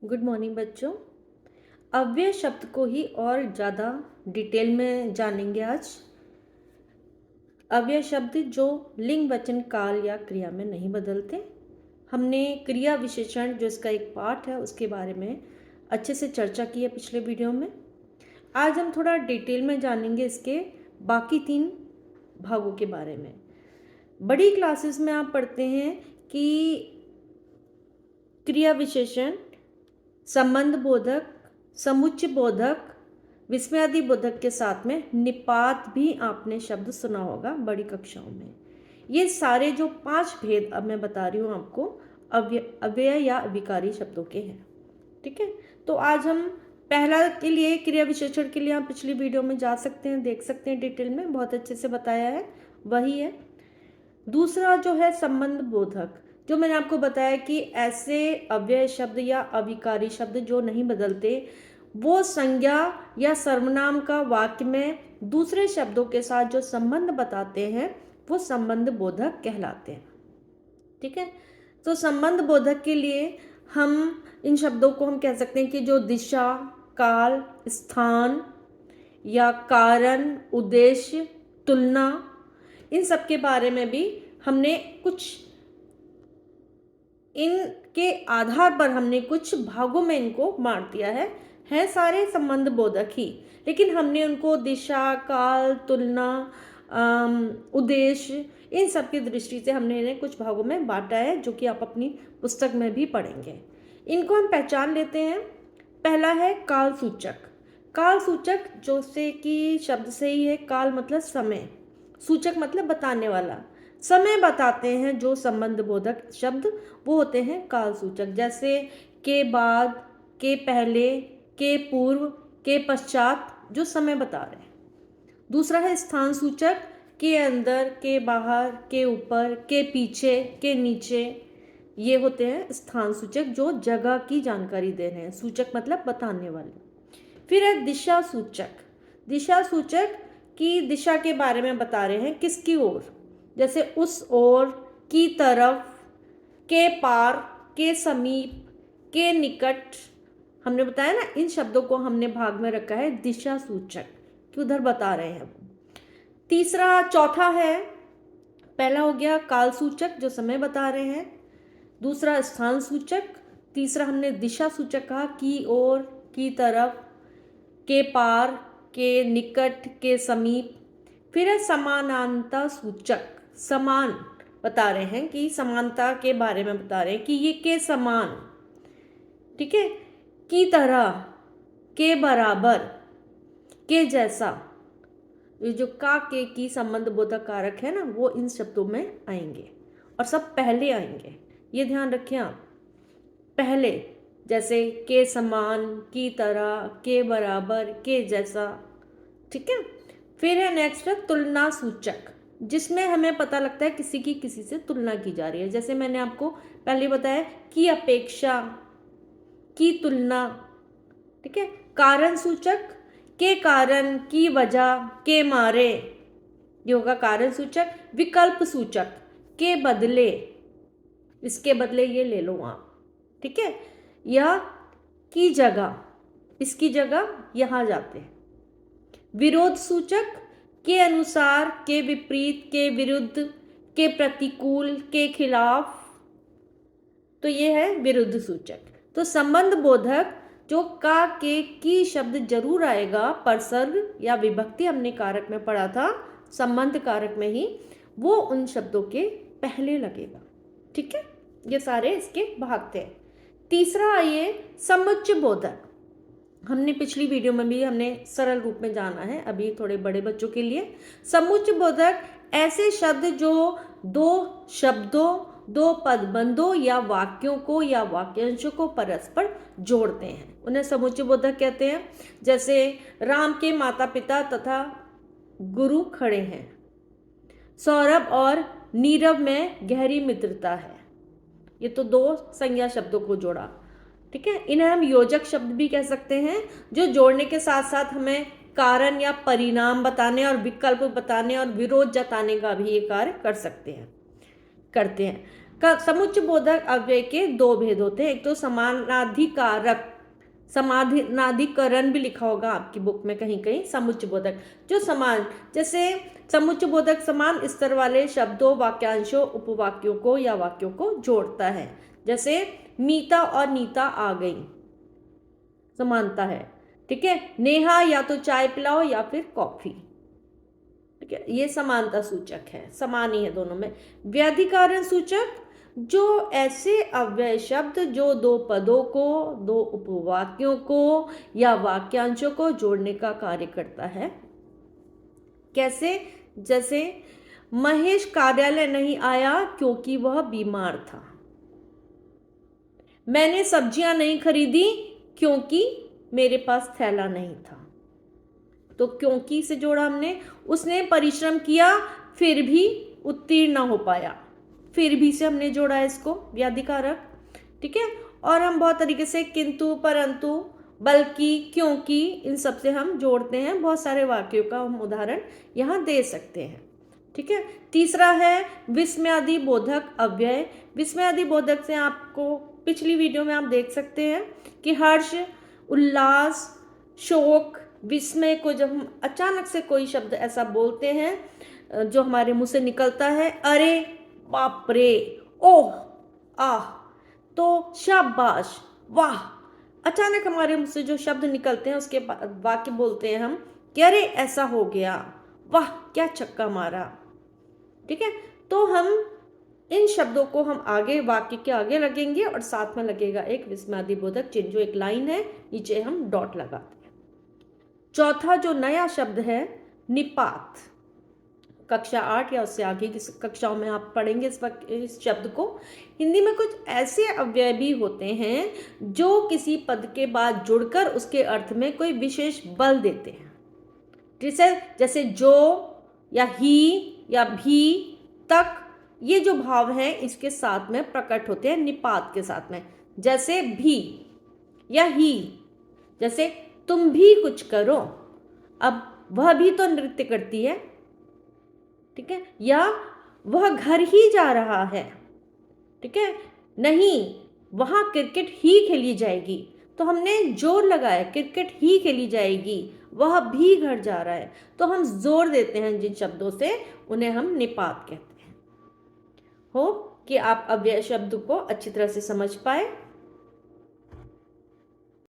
Good morning बच्चों। अव्यय शब्द को ही और ज़्यादा डिटेल में जानेंगे आज। अव्यय शब्द जो लिंग वचन काल या क्रिया में नहीं बदलते। हमने क्रिया विशेषण जो इसका एक पार्ट है उसके बारे में अच्छे से चर्चा की है पिछले वीडियो में। आज हम थोड़ा डिटेल में जानेंगे इसके बाकी 3 भागों के बारे में। बड़ी क्लासेस में आप पढ़ते हैं कि क्रिया विशेषण, संबंध बोधक, समुच्चय बोधक, विस्मयादि बोधक के साथ में निपात भी आपने शब्द सुना होगा बड़ी कक्षाओं में। ये सारे जो 5 भेद अब मैं बता रही हूँ आपको अव्यय या अविकारी शब्दों के हैं। ठीक है, तो आज हम पहला के लिए क्रिया विशेषण के लिए आप पिछली वीडियो में जा सकते हैं, देख सकते हैं, डिटेल में बहुत अच्छे से बताया है, वही है। दूसरा जो है संबंध बोधक, जो मैंने आपको बताया कि ऐसे अव्यय शब्द या अविकारी शब्द जो नहीं बदलते, वो संज्ञा या सर्वनाम का वाक्य में दूसरे शब्दों के साथ जो संबंध बताते हैं वो संबंध बोधक कहलाते हैं। ठीक है, तो संबंध बोधक के लिए हम इन शब्दों को हम कह सकते हैं कि जो दिशा, काल, स्थान या कारण, उद्देश्य, तुलना, इन सब के बारे में भी हमने कुछ इनके आधार पर हमने कुछ भागों में इनको बांट दिया है सारे संबंध बोधक ही, लेकिन हमने उनको दिशा, काल, तुलना, उद्देश्य, इन सब की दृष्टि से हमने इन्हें कुछ भागों में बांटा है, जो कि आप अपनी पुस्तक में भी पढ़ेंगे। इनको हम पहचान लेते हैं। पहला है काल सूचक। काल सूचक जो से कि शब्द से ही है, काल मतलब समय, सूचक मतलब बताने वाला, समय बताते हैं जो संबंध बोधक शब्द वो होते हैं काल सूचक। जैसे के बाद, के पहले, के पूर्व, के पश्चात, जो समय बता रहे हैं। दूसरा है स्थान सूचक, के अंदर, के बाहर, के ऊपर, के पीछे, के नीचे, ये होते हैं स्थान सूचक जो जगह की जानकारी दे रहे हैं। सूचक मतलब बताने वाले। फिर है दिशा सूचक। दिशा सूचक की दिशा के बारे में बता रहे हैं, किसकी ओर, जैसे उस ओर, की तरफ, के पार, के समीप, के निकट। हमने बताया ना, इन शब्दों को हमने भाग में रखा है दिशा सूचक कि उधर बता रहे हैं वो। तीसरा, चौथा है, पहला हो गया काल सूचक जो समय बता रहे हैं, दूसरा स्थान सूचक, तीसरा हमने दिशा सूचक कहा, की ओर, की तरफ, के पार, के निकट, के समीप। फिर है समानांतर सूचक, समान बता रहे हैं कि समानता के बारे में बता रहे हैं कि ये के समान, ठीक है, की तरह, के बराबर, के जैसा। ये जो का के की संबंध बोधक कारक है ना, वो इन शब्दों में आएंगे और सब पहले आएंगे, ये ध्यान रखें आप। पहले जैसे के समान, की तरह, के बराबर, के जैसा। ठीक है, फिर है नेक्स्ट है तुलना सूचक, जिसमें हमें पता लगता है किसी की किसी से तुलना की जा रही है। जैसे मैंने आपको पहले बताया, की अपेक्षा, की तुलना। ठीक है, कारण सूचक, के कारण, की वजह, के मारे, ये होगा कारण सूचक। विकल्प सूचक, के बदले, इसके बदले ये ले लो आप। ठीक है, या की जगह, इसकी जगह यहां जाते हैं। विरोध सूचक, के अनुसार, के विपरीत, के विरुद्ध, के प्रतिकूल, के खिलाफ, तो ये है विरुद्ध सूचक। तो संबंध बोधक जो का के की शब्द जरूर आएगा, परसर्ग या विभक्ति हमने कारक में पढ़ा था, संबंध कारक में ही, वो उन शब्दों के पहले लगेगा। ठीक है, ये सारे इसके भाग थे। तीसरा आइए समुच्चय बोधक। हमने पिछली वीडियो में भी हमने सरल रूप में जाना है, अभी थोड़े बड़े बच्चों के लिए। समुच्चय बोधक ऐसे शब्द जो दो शब्दों, दो पदबंधों या वाक्यों को या वाक्यांशों को परस्पर जोड़ते हैं, उन्हें समुच्चय बोधक कहते हैं। जैसे राम के माता पिता तथा गुरु खड़े हैं, सौरभ और नीरव में गहरी मित्रता है, ये तो दो संज्ञा शब्दों को जोड़ा। ठीक है, इन्हें हम योजक शब्द भी कह सकते हैं, जो जोड़ने के साथ साथ हमें कारण या परिणाम बताने और विकल्प बताने और विरोध जताने का भी ये कार्य कर सकते हैं, करते हैं। समुच्चय बोधक अव्यय के दो भेद होते हैं। एक तो समानाधिकारक, समानाधिकरण भी लिखा होगा आपकी बुक में कहीं कहीं, समुच्चय बोधक जो समान, जैसे समुच्चय बोधक समान स्तर वाले शब्दों, वाक्यांशों, उपवाक्यों को या वाक्यों को जोड़ता है। जैसे मीता और नीता आ गई, समानता है। ठीक है, नेहा या तो चाय पिलाओ या फिर कॉफी। ठीक है, ये समानता सूचक है, समान ही है दोनों में। व्याधिकरण सूचक जो ऐसे अव्यय शब्द जो दो पदों को, दो उपवाक्यों को या वाक्यांशों को जोड़ने का कार्य करता है। कैसे? जैसे महेश कार्यालय नहीं आया क्योंकि वह बीमार था। मैंने सब्जियां नहीं खरीदी क्योंकि मेरे पास थैला नहीं था। तो क्योंकि से जोड़ा हमने। उसने परिश्रम किया फिर भी उत्तीर्ण ना हो पाया, फिर भी से हमने जोड़ा है इसको, व्याधिकारक। ठीक है, और हम बहुत तरीके से किंतु, परंतु, बल्कि, क्योंकि, इन सब से हम जोड़ते हैं। बहुत सारे वाक्यों का हम उदाहरण यहाँ दे सकते हैं। ठीक है, तीसरा है विस्मयादि बोधक अव्यय। विस्मयादि बोधक से आपको पिछली वीडियो में आप देख सकते हैं कि हर्ष, उल्लास, शोक, विस्मय को जब हम अचानक से कोई शब्द ऐसा बोलते हैं जो हमारे मुंह से निकलता है, अरे, बाप रे, ओह, आह, तो शाबाश, वाह, अचानक हमारे मुंह से जो शब्द निकलते हैं उसके वाक्य बोलते हैं हम कि अरे ऐसा हो गया, वाह क्या छक्का मारा। ठीक है, तो हम इन शब्दों को हम आगे वाक्य के आगे लगेंगे और साथ में लगेगा एक विस्मयादि बोधक चिन्ह, जो एक लाइन है, नीचे हम डॉट लगाते हैं। चौथा जो नया शब्द है निपात, कक्षा 8 या उससे आगे की कक्षाओं में आप पढ़ेंगे इस शब्द को। हिंदी में कुछ ऐसे अव्यय भी होते हैं जो किसी पद के बाद जुड़कर उसके अर्थ में कोई विशेष बल देते हैं। जैसे जो या ही या भी, तक, ये जो भाव हैं इसके साथ में प्रकट होते हैं निपात के साथ में। जैसे भी या ही, जैसे तुम भी कुछ करो, अब वह भी तो नृत्य करती है। ठीक है, या वह घर ही जा रहा है। ठीक है, नहीं, वहां क्रिकेट ही खेली जाएगी। तो हमने जोर लगाया, क्रिकेट ही खेली जाएगी, वह भी घर जा रहा है। तो हम जोर देते हैं जिन शब्दों से, उन्हें हम निपात कहते हैं। होप कि आप अव्यय शब्द को अच्छी तरह से समझ पाए।